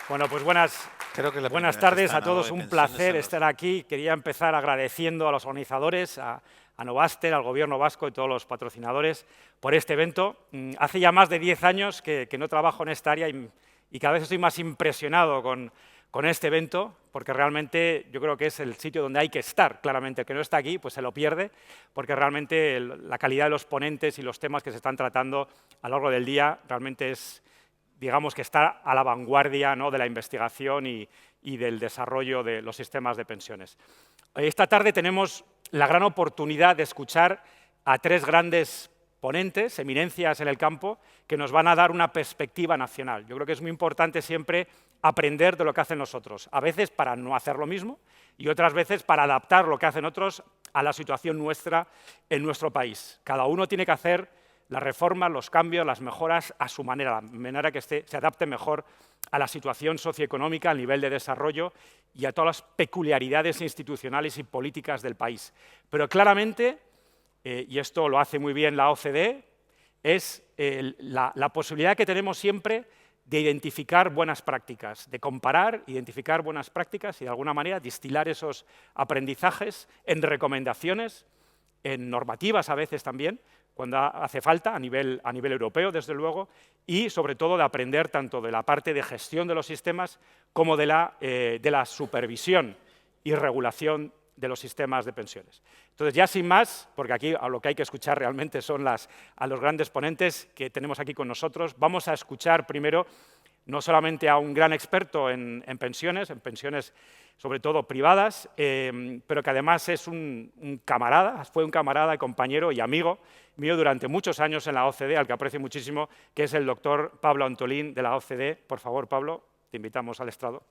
Bueno, pues buenas tardes a todos. Un placer estar aquí. Quería empezar agradeciendo a los organizadores, a Novaster, al Gobierno vasco y todos los patrocinadores por este evento. Hace ya más de 10 años que no trabajo en esta área y cada vez estoy más impresionado con este evento, porque realmente yo creo que es el sitio donde hay que estar. Claramente, el que no está aquí pues se lo pierde, porque realmente la calidad de los ponentes y los temas que se están tratando a lo largo del día realmente es, digamos, que está a la vanguardia, ¿no?, de la investigación y del desarrollo de los sistemas de pensiones. Esta tarde tenemos la gran oportunidad de escuchar a tres grandes ponentes, eminencias en el campo, que nos van a dar una perspectiva nacional. Yo creo que es muy importante siempre aprender de lo que hacen los otros, a veces para no hacer lo mismo y otras veces para adaptar lo que hacen otros a la situación nuestra en nuestro país. Cada uno tiene que hacer las reformas, los cambios, las mejoras a su manera, de manera que se adapte mejor a la situación socioeconómica, al nivel de desarrollo y a todas las peculiaridades institucionales y políticas del país. Pero claramente, y esto lo hace muy bien la OCDE, es la posibilidad que tenemos siempre de identificar buenas prácticas, de comparar, identificar buenas prácticas y de alguna manera destilar esos aprendizajes en recomendaciones, en normativas a veces también, cuando hace falta, a nivel europeo, desde luego, y sobre todo de aprender tanto de la parte de gestión de los sistemas como de la supervisión y regulación de los sistemas de pensiones. Entonces, ya sin más, porque aquí a lo que hay que escuchar realmente son a los grandes ponentes que tenemos aquí con nosotros, vamos a escuchar primero no solamente a un gran experto en pensiones sobre todo privadas, pero que además es un camarada, fue un camarada, compañero y amigo mío durante muchos años en la OCDE, al que aprecio muchísimo, que es el doctor Pablo Antolín de la OCDE. Por favor, Pablo, te invitamos al estrado.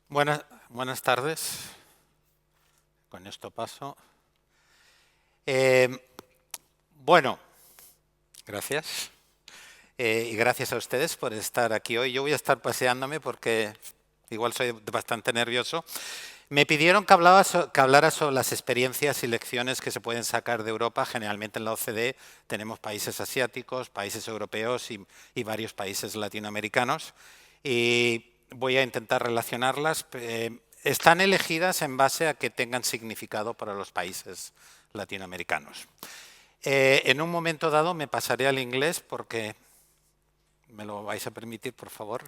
Buenas tardes. Con esto paso. Bueno, gracias. Y gracias a ustedes por estar aquí hoy. Yo voy a estar paseándome porque igual soy bastante nervioso. Me pidieron que hablara sobre las experiencias y lecciones que se pueden sacar de Europa. Generalmente en la OCDE tenemos países asiáticos, países europeos y varios países latinoamericanos. Y voy a intentar relacionarlas. Están elegidas en base a que tengan significado para los países latinoamericanos. En un momento dado me pasaré al inglés porque me lo vais a permitir, por favor,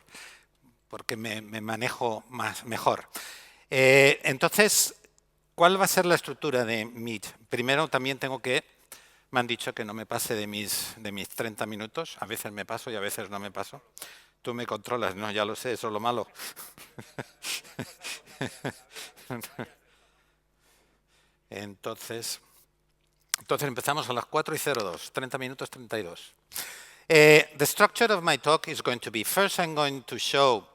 porque me manejo mejor. Entonces, ¿cuál va a ser la estructura de Meet? Primero también me han dicho que no me pase de mis 30 minutos. A veces me paso y a veces no me paso. Tú me controlas, ¿no? Ya lo sé, eso es lo malo. Entonces empezamos a las 4:02, 30 minutos 32. The structure of my talk is going to be, first I'm going to show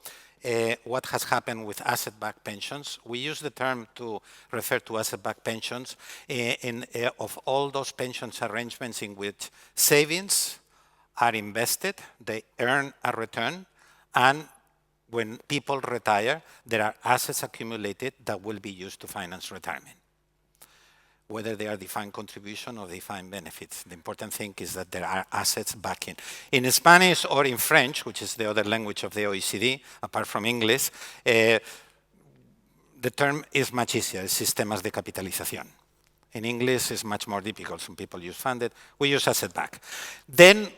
what has happened with asset-backed pensions. We use the term to refer to asset-backed pensions of all those pensions arrangements in which savings are invested, they earn a return, and when people retire, there are assets accumulated that will be used to finance retirement, whether they are defined contribution or defined benefits. The important thing is that there are assets backing. In Spanish or in French, which is the other language of the OECD, apart from English, the term is much easier, sistemas de capitalización. In English, it's much more difficult. Some people use funded. We use asset back. Then,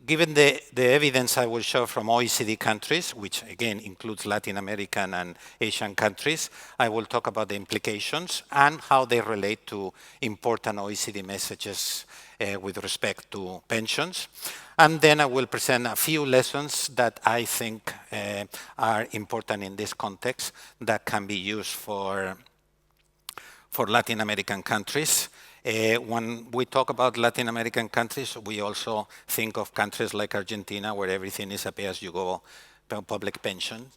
given the evidence I will show from OECD countries, which again includes Latin American and Asian countries, I will talk about the implications and how they relate to important OECD messages with respect to pensions. And then I will present a few lessons that I think are important in this context that can be used for Latin American countries. When we talk about Latin American countries, we also think of countries like Argentina, where everything is a pay-as-you-go public pension,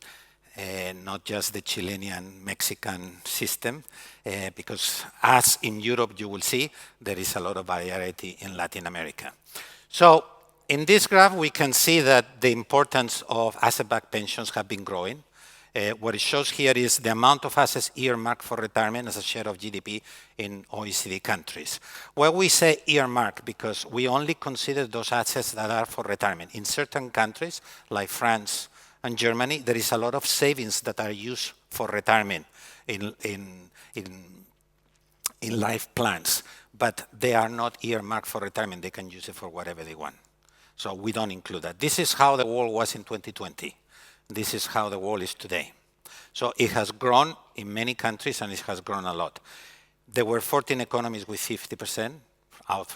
not just the Chilean and Mexican system, because as in Europe, you will see, there is a lot of variety in Latin America. So in this graph, we can see that the importance of asset-backed pensions have been growing. What it shows here is the amount of assets earmarked for retirement as a share of GDP in OECD countries. Why we say earmark? Because we only consider those assets that are for retirement. In certain countries, like France and Germany, there is a lot of savings that are used for retirement in life plans, but they are not earmarked for retirement. They can use it for whatever they want. So we don't include that. This is how the world was in 2020. This is how the world is today. So it has grown in many countries, and it has grown a lot. There were 14 economies with 50%, up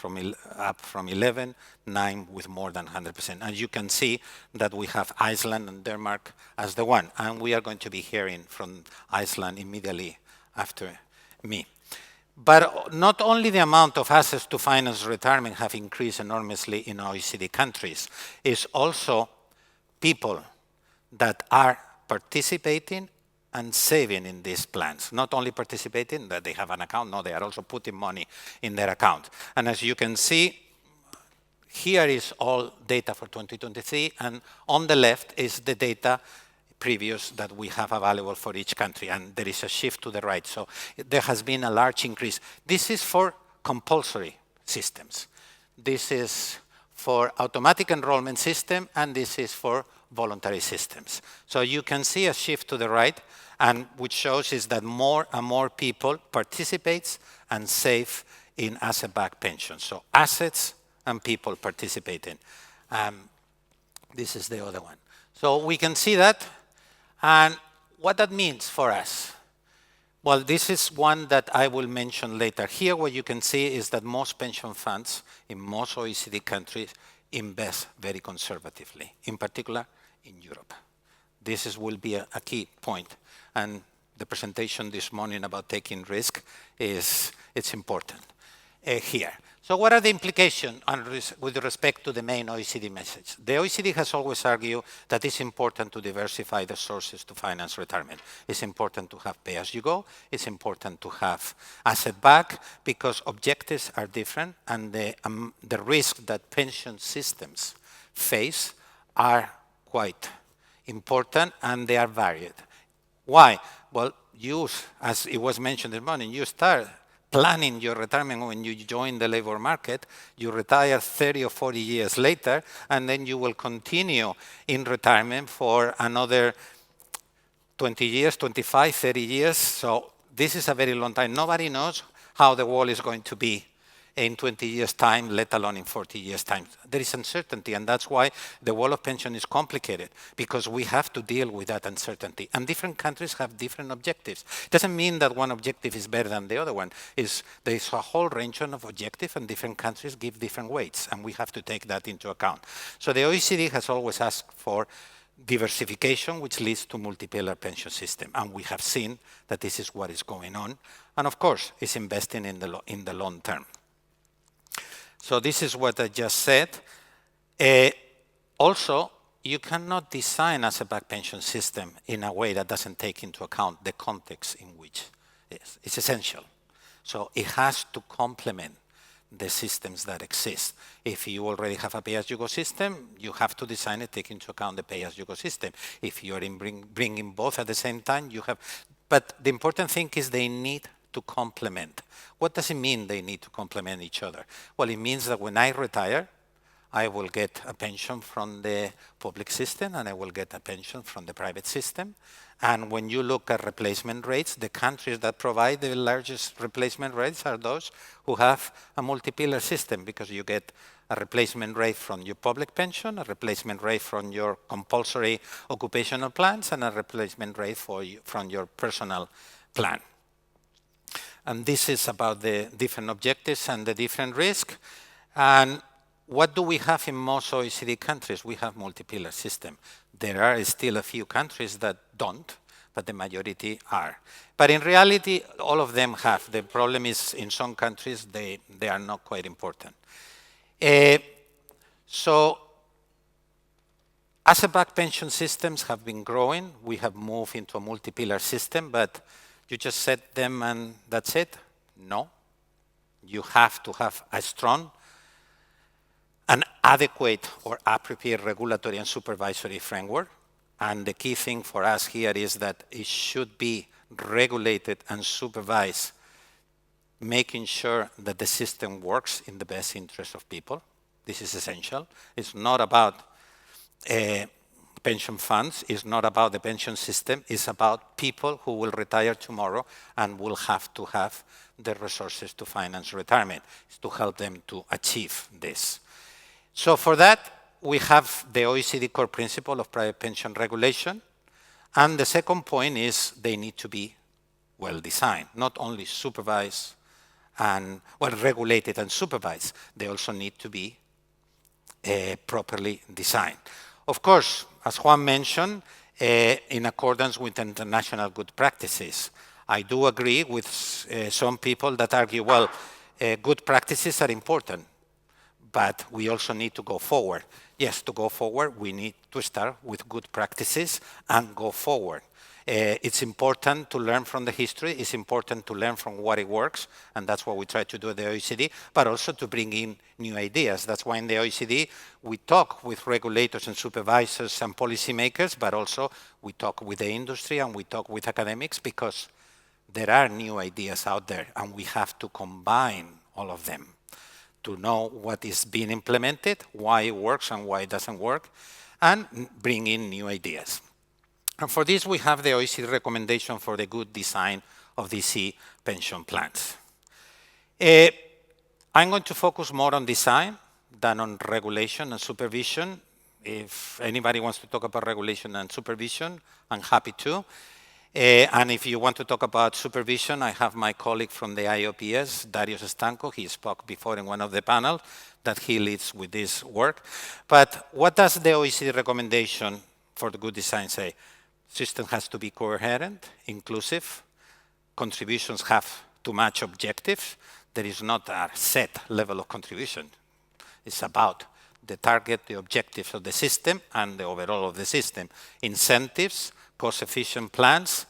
from 11, 9 with more than 100%. And you can see that we have Iceland and Denmark as the one. And we are going to be hearing from Iceland immediately after me. But not only the amount of assets to finance retirement have increased enormously in OECD countries, it's also people that are participating and saving in these plans. Not only participating, that they have an account, no, they are also putting money in their account. And as you can see, here is all data for 2023, and on the left is the data previous that we have available for each country, and there is a shift to the right. So there has been a large increase. This is for compulsory systems. This is for automatic enrollment system, and this is for voluntary systems. So you can see a shift to the right, and which shows is that more and more people participate and save in asset-backed pensions. So assets and people participating. This is the other one. So we can see that, and what that means for us. Well, this is one that I will mention later. Here what you can see is that most pension funds in most OECD countries invest very conservatively, in particular in Europe. This will be a key point, and the presentation this morning about taking risk it's important here. So what are the implications with respect to the main OECD message? The OECD has always argued that it's important to diversify the sources to finance retirement. It's important to have pay-as-you-go. It's important to have asset-backed, because objectives are different, and the risk that pension systems face are quite important, and they are varied. Why? Well, as it was mentioned this morning, you start planning your retirement when you join the labor market, you retire 30 or 40 years later, and then you will continue in retirement for another 20 years, 25, 30 years. So this is a very long time. Nobody knows how the world is going to be in 20 years' time, let alone in 40 years' time. There is uncertainty, and that's why the world of pension is complicated, because we have to deal with that uncertainty. And different countries have different objectives. It doesn't mean that one objective is better than the other one. There is a whole range of objectives, and different countries give different weights, and we have to take that into account. So the OECD has always asked for diversification, which leads to multi-pillar pension system, and we have seen that this is what is going on. And of course, it's investing in the long term. So this is what I just said. Also, you cannot design as a back pension system in a way that doesn't take into account the context in which it's essential. So it has to complement the systems that exist. If you already have a pay-as-you-go system, you have to design it, take into account the pay-as-you-go system. If you are bringing both at the same time, you have. But the important thing is they need to complement. What does it mean they need to complement each other? Well, it means that when I retire, I will get a pension from the public system, and I will get a pension from the private system. And when you look at replacement rates, the countries that provide the largest replacement rates are those who have a multi-pillar system, because you get a replacement rate from your public pension, a replacement rate from your compulsory occupational plans, and a replacement rate from your personal plan. And this is about the different objectives and the different risks. And what do we have in most OECD countries? We have multi-pillar system. There are still a few countries that don't, but the majority are. But in reality, all of them have. The problem is in some countries, they are not quite important. So asset-backed pension systems have been growing. We have moved into a multi-pillar system, but you just set them and that's it? No. You have to have a strong and adequate or appropriate regulatory and supervisory framework. And the key thing for us here is that it should be regulated and supervised, making sure that the system works in the best interest of people. This is essential. It's not about pension funds, it's not about the pension system, it's about people who will retire tomorrow and will have to have the resources to finance retirement. It's to help them to achieve this. So for that, we have the OECD core principle of private pension regulation. And the second point is they need to be well designed, not only supervised and, well, regulated and supervised, they also need to be properly designed. Of course, as Juan mentioned, in accordance with international good practices. I do agree with some people that argue, well, good practices are important, but we also need to go forward. Yes, to go forward, we need to start with good practices and go forward. It's important to learn from the history. It's important to learn from what it works, and that's what we try to do at the OECD, but also to bring in new ideas. That's why in the OECD, we talk with regulators and supervisors and policymakers, but also we talk with the industry and we talk with academics, because there are new ideas out there, and we have to combine all of them to know what is being implemented, why it works and why it doesn't work, and bring in new ideas. And for this, we have the OECD recommendation for the good design of DC pension plans. I'm going to focus more on design than on regulation and supervision. If anybody wants to talk about regulation and supervision, I'm happy to. And if you want to talk about supervision, I have my colleague from the IOPS, Darius Stanko. He spoke before in one of the panels that he leads with this work. But what does the OECD recommendation for the good design say? System has to be coherent, inclusive. Contributions have to match objectives. There is not a set level of contribution. It's about the target, the objectives of the system, and the overall of the system. Incentives, cost-efficient plans,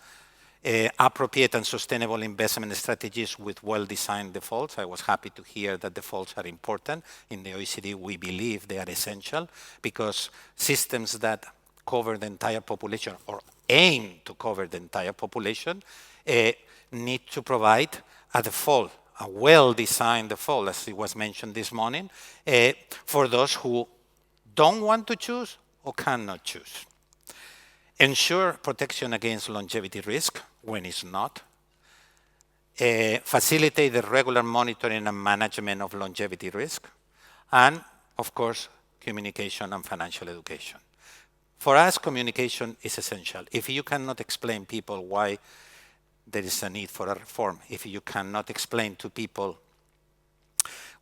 appropriate and sustainable investment strategies with well-designed defaults. I was happy to hear that defaults are important. In the OECD, we believe they are essential, because systems that cover the entire population or aim to cover the entire population need to provide a default, a well-designed default, as it was mentioned this morning, for those who don't want to choose or cannot choose. Ensure protection against longevity risk when it's not. Facilitate the regular monitoring and management of longevity risk. And, of course, communication and financial education. For us, communication is essential. If you cannot explain people why there is a need for a reform, if you cannot explain to people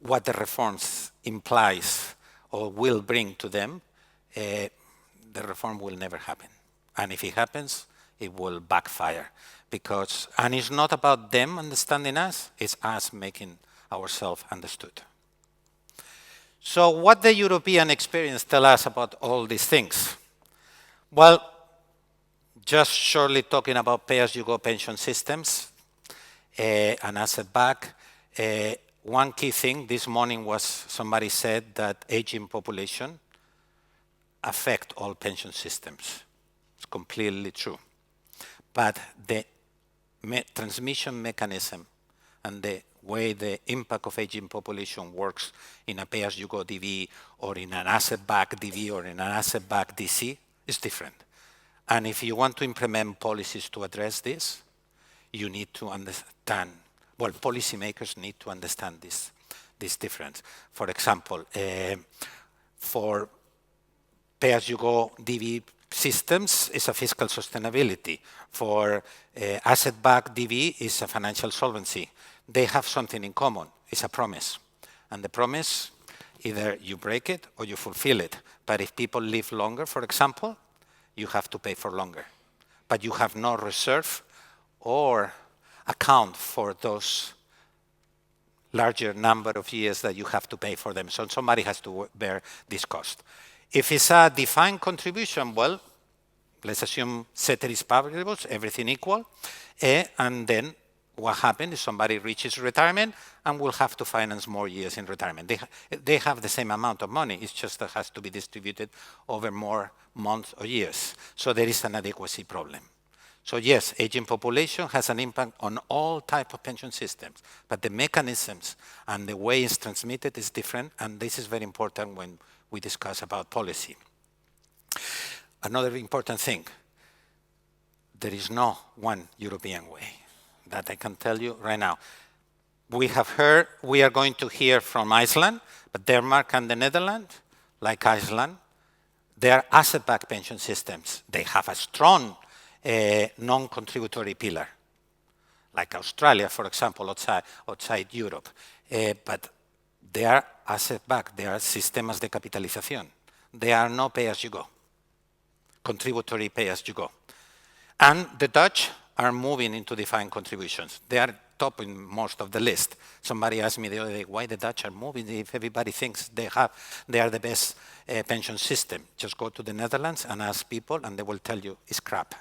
what the reforms implies or will bring to them, the reform will never happen. And if it happens, it will backfire. And it's not about them understanding us, it's us making ourselves understood. So what the European experience tells us about all these things? Well, just shortly talking about pay-as-you-go pension systems and asset-backed, one key thing this morning was somebody said that aging population affect all pension systems. It's completely true. But the transmission mechanism and the way the impact of aging population works in a pay-as-you-go DB or in an asset-backed DB or in an asset-backed DC is different. And if you want to implement policies to address this, you need to understand, well, policymakers need to understand this difference. For example, for pay-as-you-go DB systems is a fiscal sustainability. For asset-backed DB is a financial solvency. They have something in common. It's a promise. And the promise, either you break it or you fulfill it. But if people live longer, for example, you have to pay for longer. But you have no reserve or account for those larger number of years that you have to pay for them. So somebody has to bear this cost. If it's a defined contribution, well, let's assume ceteris paribus, everything equal, and then what happened is somebody reaches retirement and will have to finance more years in retirement. They have the same amount of money, it's just that it has to be distributed over more months or years. So there is an adequacy problem. So yes, aging population has an impact on all types of pension systems, but the mechanisms and the way it's transmitted is different, and this is very important when we discuss about policy. Another important thing, there is no one European way. That I can tell you right now. We are going to hear from Iceland, but Denmark and the Netherlands, like Iceland, they are asset-backed pension systems. They have a strong non-contributory pillar, like Australia, for example, outside Europe. But they are asset-backed, they are sistemas de capitalización. They are no pay-as-you-go, contributory pay-as-you-go. And the Dutch are moving into defined contributions. They are top in most of the list. Somebody asked me the other day, why the Dutch are moving if everybody thinks they are the best pension system. Just go to the Netherlands and ask people and they will tell you it's crap.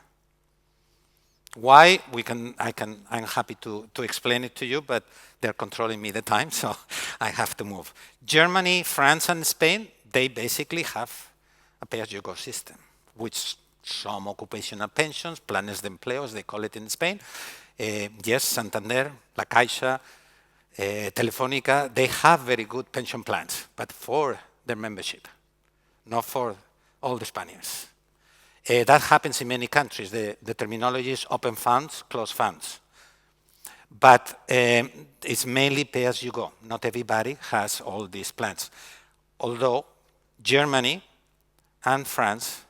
Why? I'm happy to explain it to you, but they're controlling me the time, so I have to move. Germany, France, and Spain, they basically have a pay-as-you-go system, which some occupational pensions, planes de empleos, they call it in Spain. Yes, Santander, La Caixa, Telefónica, they have very good pension plans, but for their membership, not for all the Spaniards. That happens in many countries. The terminology is open funds, closed funds. But it's mainly pay-as-you-go. Not everybody has all these plans. Although Germany and France,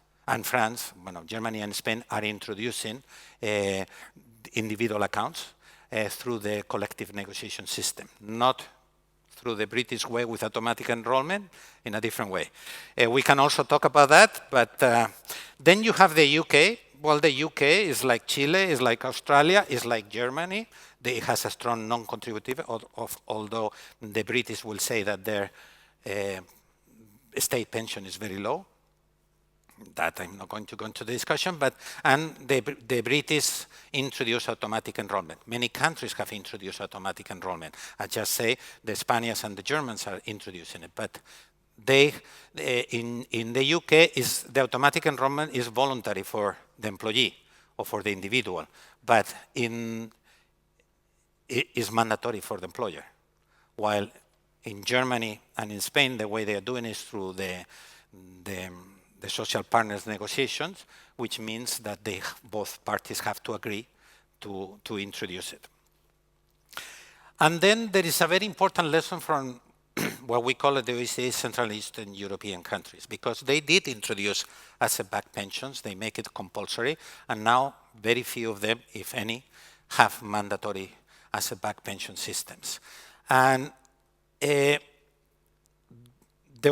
Germany and Spain are introducing individual accounts through the collective negotiation system, not through the British way with automatic enrollment, in a different way. We can also talk about that, but then you have the UK. Well, the UK is like Chile, is like Australia, is like Germany. It has a strong non-contributive, although the British will say that their state pension is very low. That I'm not going to go into the discussion, and the British introduced automatic enrollment. Many countries have introduced automatic enrollment. I just say the Spaniards and the Germans are introducing it, but in the UK, the automatic enrollment is voluntary for the employee or for the individual, but it is mandatory for the employer. While in Germany and in Spain, the way they are doing is through the social partners negotiations, which means that both parties have to agree to introduce it. And then there is a very important lesson from what we call the OECD Central and Eastern European countries, because they did introduce asset-backed pensions, they make it compulsory, and now very few of them, if any, have mandatory asset-backed pension systems. And there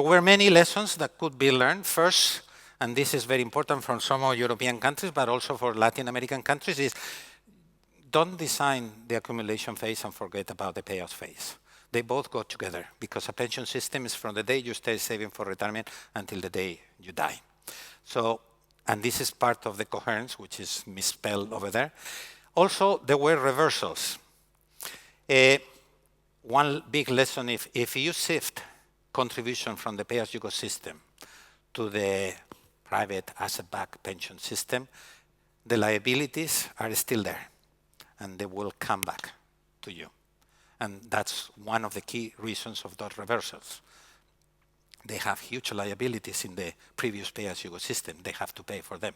were many lessons that could be learned. First, and this is very important from some European countries, but also for Latin American countries, is don't design the accumulation phase and forget about the payout phase. They both go together, because a pension system is from the day you start saving for retirement until the day you die. So, and this is part of the coherence, which is misspelled over there. Also, there were reversals. One big lesson, if you shift contribution from the pay-as-you-go system to the private asset-backed pension system, the liabilities are still there, and they will come back to you. And that's one of the key reasons of those reversals. They have huge liabilities in the previous pay-as-you-go system. They have to pay for them.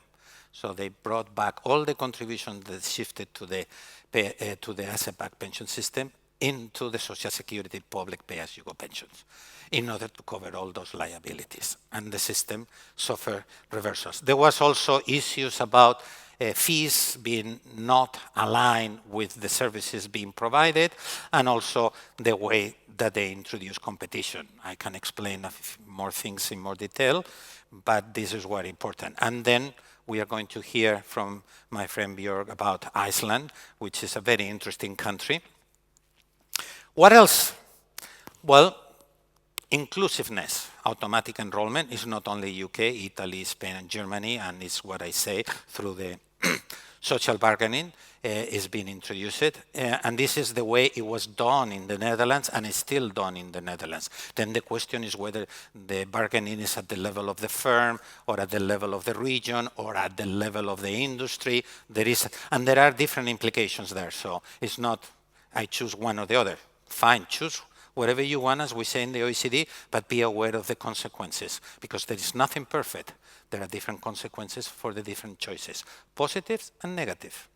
So they brought back all the contributions that shifted to the asset-backed pension system into the Social Security public pay-as-you-go pensions in order to cover all those liabilities. And the system suffered reversals. There was also issues about fees being not aligned with the services being provided, and also the way that they introduce competition. I can explain more things in more detail, but this is very important. And then we are going to hear from my friend Björk about Iceland, which is a very interesting country. What else? Well, inclusiveness. Automatic enrollment is not only UK, Italy, Spain, and Germany, and it's what I say through the Social bargaining is being introduced, and this is the way it was done in the Netherlands and is still done in the Netherlands. Then the question is whether the bargaining is at the level of the firm or at the level of the region or at the level of the industry. And there are different implications there, so it's not I choose one or the other. Fine, choose whatever you want, as we say in the OECD, but be aware of the consequences, because there is nothing perfect. There are different consequences for the different choices, positives and negative.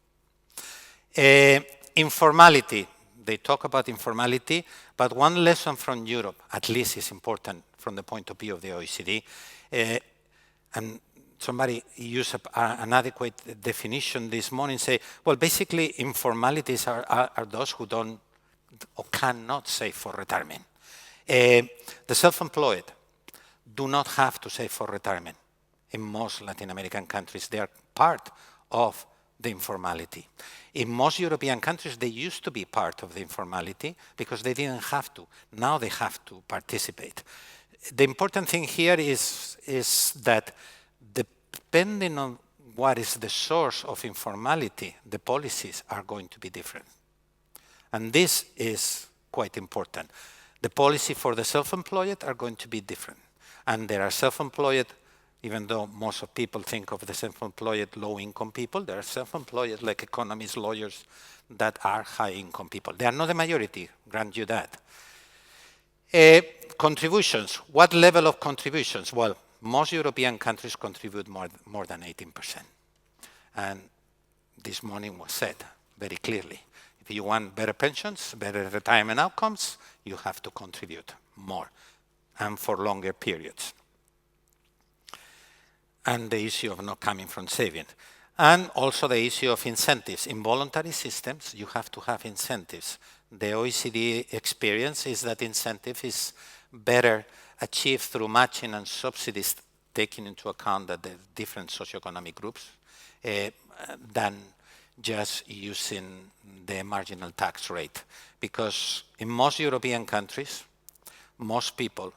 Informality, they talk about informality, but one lesson from Europe, at least, is important from the point of view of the OECD. And somebody used an adequate definition this morning, say, well, basically, informalities are those who don't or cannot save for retirement. The self-employed do not have to save for retirement. In most Latin American countries, they are part of the informality. In most European countries, they used to be part of the informality because they didn't have to. Now they have to participate. The important thing here is that depending on what is the source of informality, the policies are going to be different. And this is quite important. The policy for the self-employed are going to be different. And there are self-employed, even though most of people think of the self-employed low-income people, there are self-employed like economists, lawyers, that are high-income people. They are not the majority, grant you that. Contributions, what level of contributions? Well, most European countries contribute more than 18%. And this morning was said very clearly. If you want better pensions, better retirement outcomes, you have to contribute more and for longer periods. And the issue of not coming from saving. And also the issue of incentives. In voluntary systems, you have to have incentives. The OECD experience is that incentive is better achieved through matching and subsidies, taking into account that the different socioeconomic groups, than just using the marginal tax rate. Because in most European countries, most people,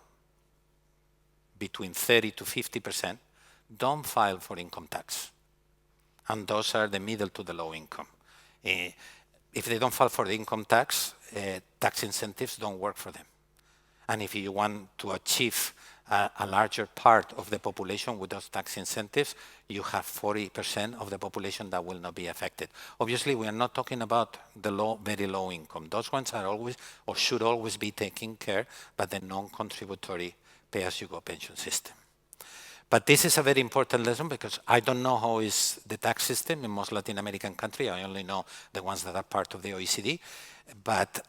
between 30 to 50%, don't file for income tax. And those are the middle to the low income. If they don't file for the income tax, tax incentives don't work for them. And if you want to achieve a larger part of the population with those tax incentives, you have 40% of the population that will not be affected. Obviously, we are not talking about the very low income. Those ones are always, or should always be taken care by the non-contributory pay-as-you-go pension system. But this is a very important lesson because I don't know how is the tax system in most Latin American countries. I only know the ones that are part of the OECD. But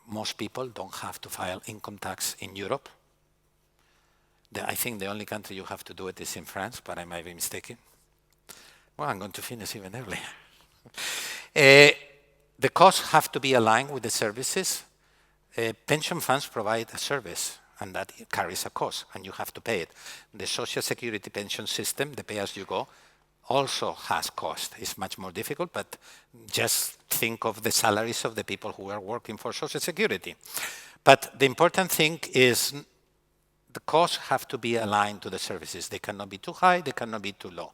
most people don't have to file income tax in Europe. I think the only country you have to do it is in France, but I might be mistaken. Well, I'm going to finish even earlier. The costs have to be aligned with the services. Pension funds provide a service, and that carries a cost, and you have to pay it. The Social Security pension system, the pay-as-you-go, also has cost. It's much more difficult, but just think of the salaries of the people who are working for Social Security. But the important thing is the costs have to be aligned to the services. They cannot be too high, they cannot be too low.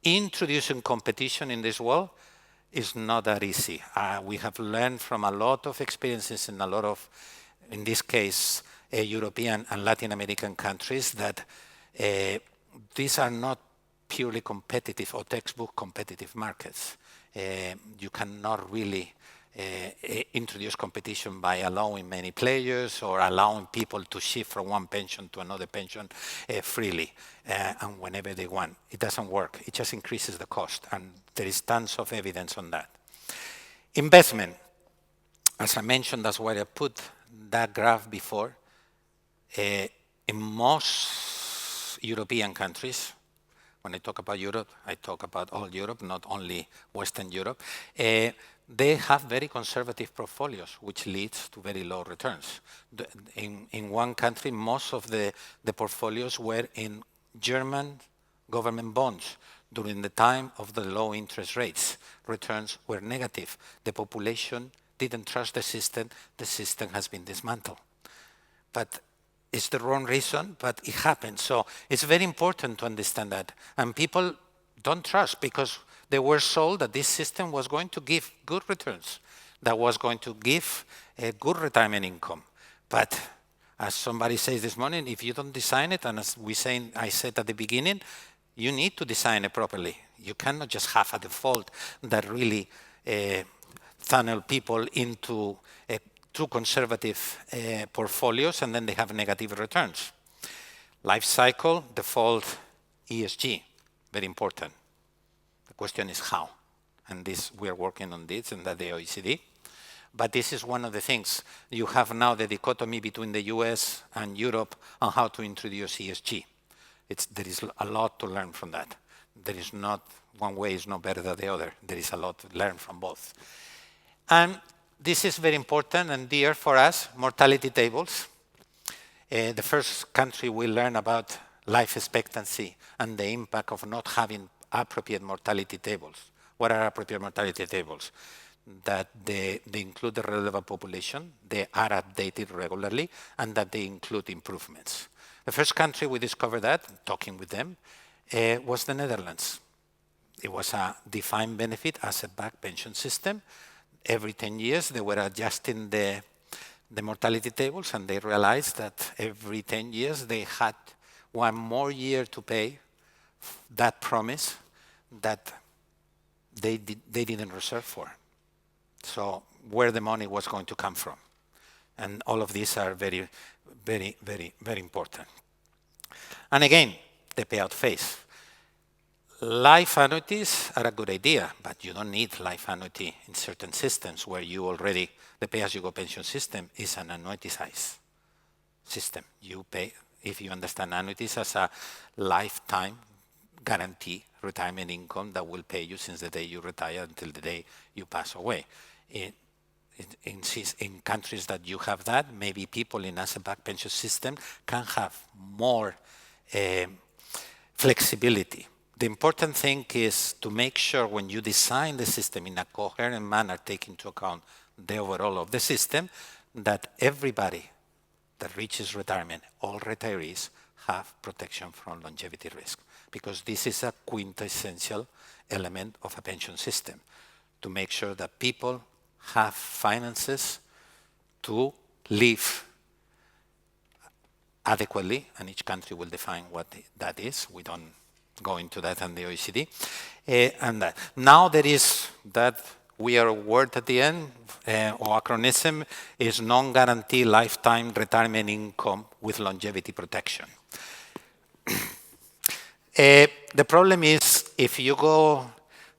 Introducing competition in this world is not that easy. We have learned from a lot of experiences in a lot of, in this case, European and Latin American countries that these are not purely competitive or textbook competitive markets. You cannot really introduce competition by allowing many players or allowing people to shift from one pension to another pension freely and whenever they want. It doesn't work. It just increases the cost, and there is tons of evidence on that. Investment. As I mentioned, that's why I put that graph before. In most European countries, when I talk about Europe, I talk about all Europe, not only Western Europe. They have very conservative portfolios, which leads to very low returns. In one country, most of the portfolios were in German government bonds. During the time of the low interest rates, returns were negative. The population didn't trust the system has been dismantled. But it's the wrong reason, but it happened. So it's very important to understand that. And people don't trust because they were sold that this system was going to give good returns, that was going to give a good retirement income. But as somebody says this morning, if you don't design it, and as I said at the beginning, you need to design it properly. You cannot just have a default that really funnel people into too conservative portfolios, and then they have negative returns. Life cycle, default, ESG, very important. The question is how, and this we are working on this and at the OECD. But this is one of the things. You have now the dichotomy between the US and Europe on how to introduce ESG. There is a lot to learn from that. There is not, one way is not better than the other. There is a lot to learn from both. And this is very important and dear for us, mortality tables. The first country we learn about life expectancy and the impact of not having appropriate mortality tables. What are appropriate mortality tables? That they include the relevant population, they are updated regularly, and that they include improvements. The first country we discovered that, talking with them, was the Netherlands. It was a defined benefit asset-backed pension system. Every 10 years, they were adjusting the mortality tables, and they realized that every 10 years, they had one more year to pay that promise that they didn't reserve for. So where the money was going to come from. And all of these are very, very, very, very important. And again, the payout phase. Life annuities are a good idea, but you don't need life annuity in certain systems where you already, the pay-as-you-go pension system is an annuity-sized system. You pay, if you understand annuities as a lifetime guarantee retirement income that will pay you since the day you retire until the day you pass away. In countries that you have that, maybe people in asset-backed pension system can have more flexibility. The important thing is to make sure when you design the system in a coherent manner, take into account the overall of the system, that everybody that reaches retirement, all retirees, have protection from longevity risk. Because this is a quintessential element of a pension system, to make sure that people have finances to live adequately, and each country will define what that is. We don't go into that on the OECD. And that. Now there is that we are a word at the end, or acronym, is non-guaranteed lifetime retirement income with longevity protection. The problem is, if you go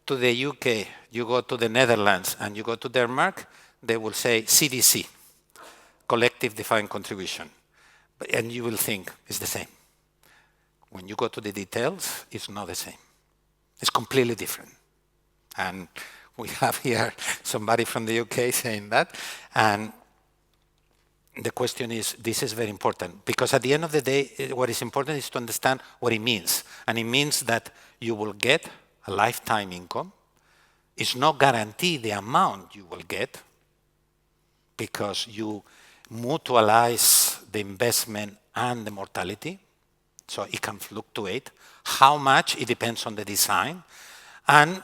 to the UK, you go to the Netherlands, and you go to Denmark, they will say CDC, collective defined contribution. And you will think it's the same. When you go to the details, it's not the same. It's completely different. And we have here somebody from the UK saying that. And the question is, this is very important, because at the end of the day, what is important is to understand what it means. And it means that you will get a lifetime income. It's not guaranteed the amount you will get, because you mutualize the investment and the mortality. So it can fluctuate. How much? It depends on the design. And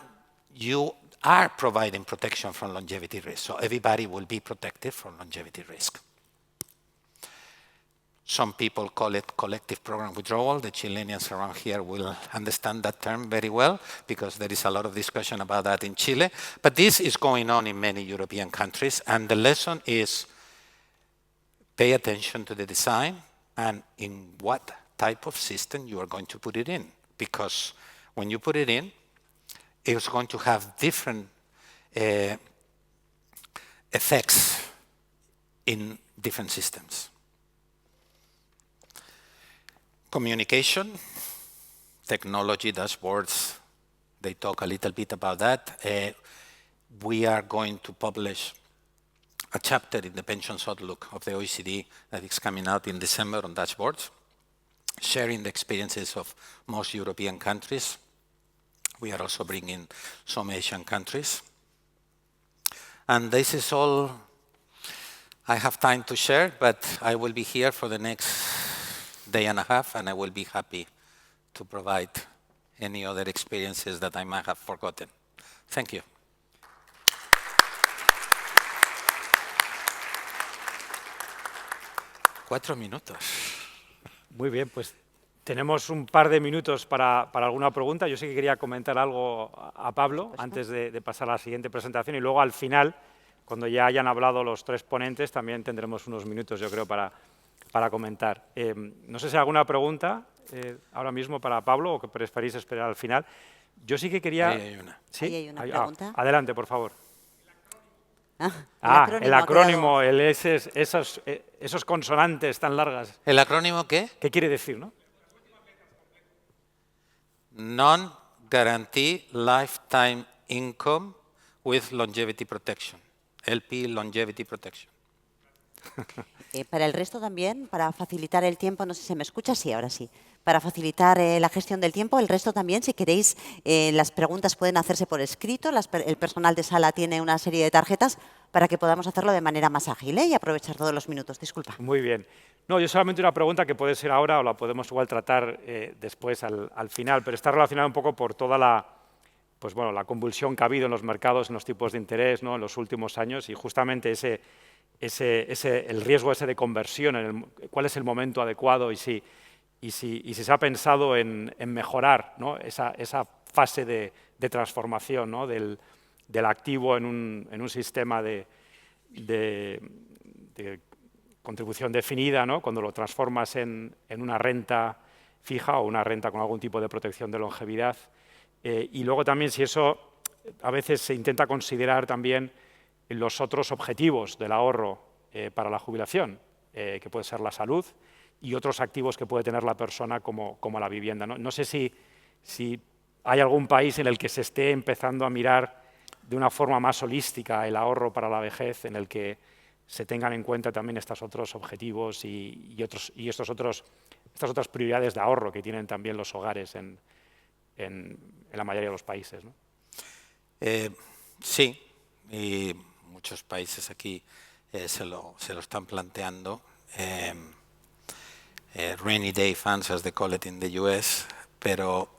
you are providing protection from longevity risk. So everybody will be protected from longevity risk. Some people call it collective program withdrawal. The Chileans around here will understand that term very well, because there is a lot of discussion about that in Chile. But this is going on in many European countries. And the lesson is pay attention to the design and in what type of system you are going to put it in. Because when you put it in, it's going to have different effects in different systems. Communication, technology, dashboards, they talk a little bit about that. We are going to publish a chapter in the Pensions Outlook of the OECD that is coming out in December on dashboards, sharing the experiences of most European countries. We are also bringing some Asian countries. And this is all I have time to share, but I will be here for the next day and a half, and I will be happy to provide any other experiences that I might have forgotten. Thank you. Cuatro minutos. Muy bien, pues tenemos un par de minutos para alguna pregunta. Yo sí que quería comentar algo a Pablo antes de pasar a la siguiente presentación y luego al final, cuando ya hayan hablado los tres ponentes, también tendremos unos minutos, yo creo, para comentar. No sé si hay alguna pregunta ahora mismo para Pablo o que preferís esperar al final. Yo sí que quería… Ahí hay una. ¿Sí? Ahí hay una pregunta. Adelante, por favor. El acrónimo, esos consonantes tan largas. ¿El acrónimo qué? ¿Qué quiere decir, no? Non-Guarantee Lifetime Income with Longevity Protection. LP Longevity Protection. Para el resto también, para facilitar el tiempo, no sé si se me escucha, sí, ahora sí. Para facilitar la gestión del tiempo, el resto también, si queréis, las preguntas pueden hacerse por escrito, el personal de sala tiene una serie de tarjetas para que podamos hacerlo de manera más ágil y aprovechar todos los minutos. Disculpa. Muy bien. No, yo solamente una pregunta que puede ser ahora o la podemos igual tratar después al final, pero está relacionada un poco por toda la convulsión que ha habido en los mercados, en los tipos de interés, ¿no?, en los últimos años y justamente el riesgo ese de conversión, cuál es el momento adecuado y si se ha pensado en mejorar, ¿no?, esa fase de transformación, ¿no?, del activo en un sistema de contribución definida, ¿no?, cuando lo transformas en una renta fija o una renta con algún tipo de protección de longevidad. Y luego también si eso a veces se intenta considerar también los otros objetivos del ahorro para la jubilación, que puede ser la salud y otros activos que puede tener la persona como la vivienda, ¿no? No sé si hay algún país en el que se esté empezando a mirar de una forma más holística el ahorro para la vejez, en el que se tengan en cuenta también estos otros objetivos y estas otras prioridades de ahorro que tienen también los hogares en la mayoría de los países, ¿no? Sí, y muchos países aquí se lo están planteando. Rainy day funds, as they call it in the US, pero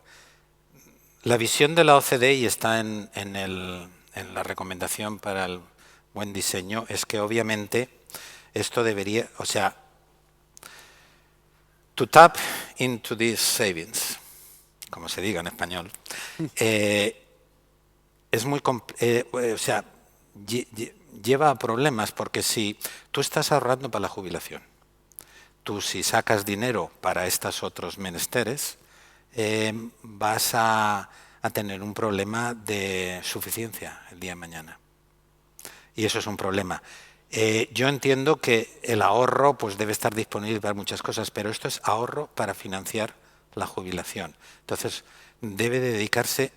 la visión de la OCDE, y está en la recomendación para el buen diseño, es que obviamente esto debería, o sea, to tap into these savings, como se diga en español, es muy, o sea, lleva a problemas, porque si tú estás ahorrando para la jubilación, tú si sacas dinero para estos otros menesteres, vas a tener un problema de suficiencia el día de mañana. Y eso es un problema. Yo entiendo que el ahorro pues debe estar disponible para muchas cosas, pero esto es ahorro para financiar la jubilación. Entonces, debe de dedicarse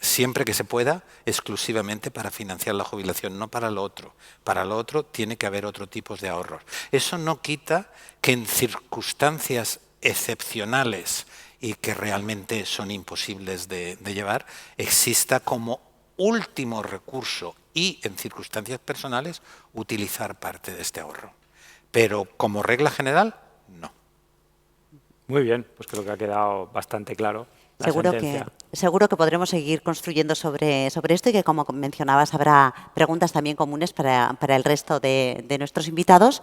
siempre que se pueda, exclusivamente para financiar la jubilación, no para lo otro. Para lo otro tiene que haber otro tipo de ahorros. Eso no quita que en circunstancias excepcionales y que realmente son imposibles de llevar, exista como último recurso y en circunstancias personales utilizar parte de este ahorro. Pero como regla general, no. Muy bien, pues creo que ha quedado bastante claro. Seguro que podremos seguir construyendo sobre esto y que, como mencionabas, habrá preguntas también comunes para el resto de nuestros invitados.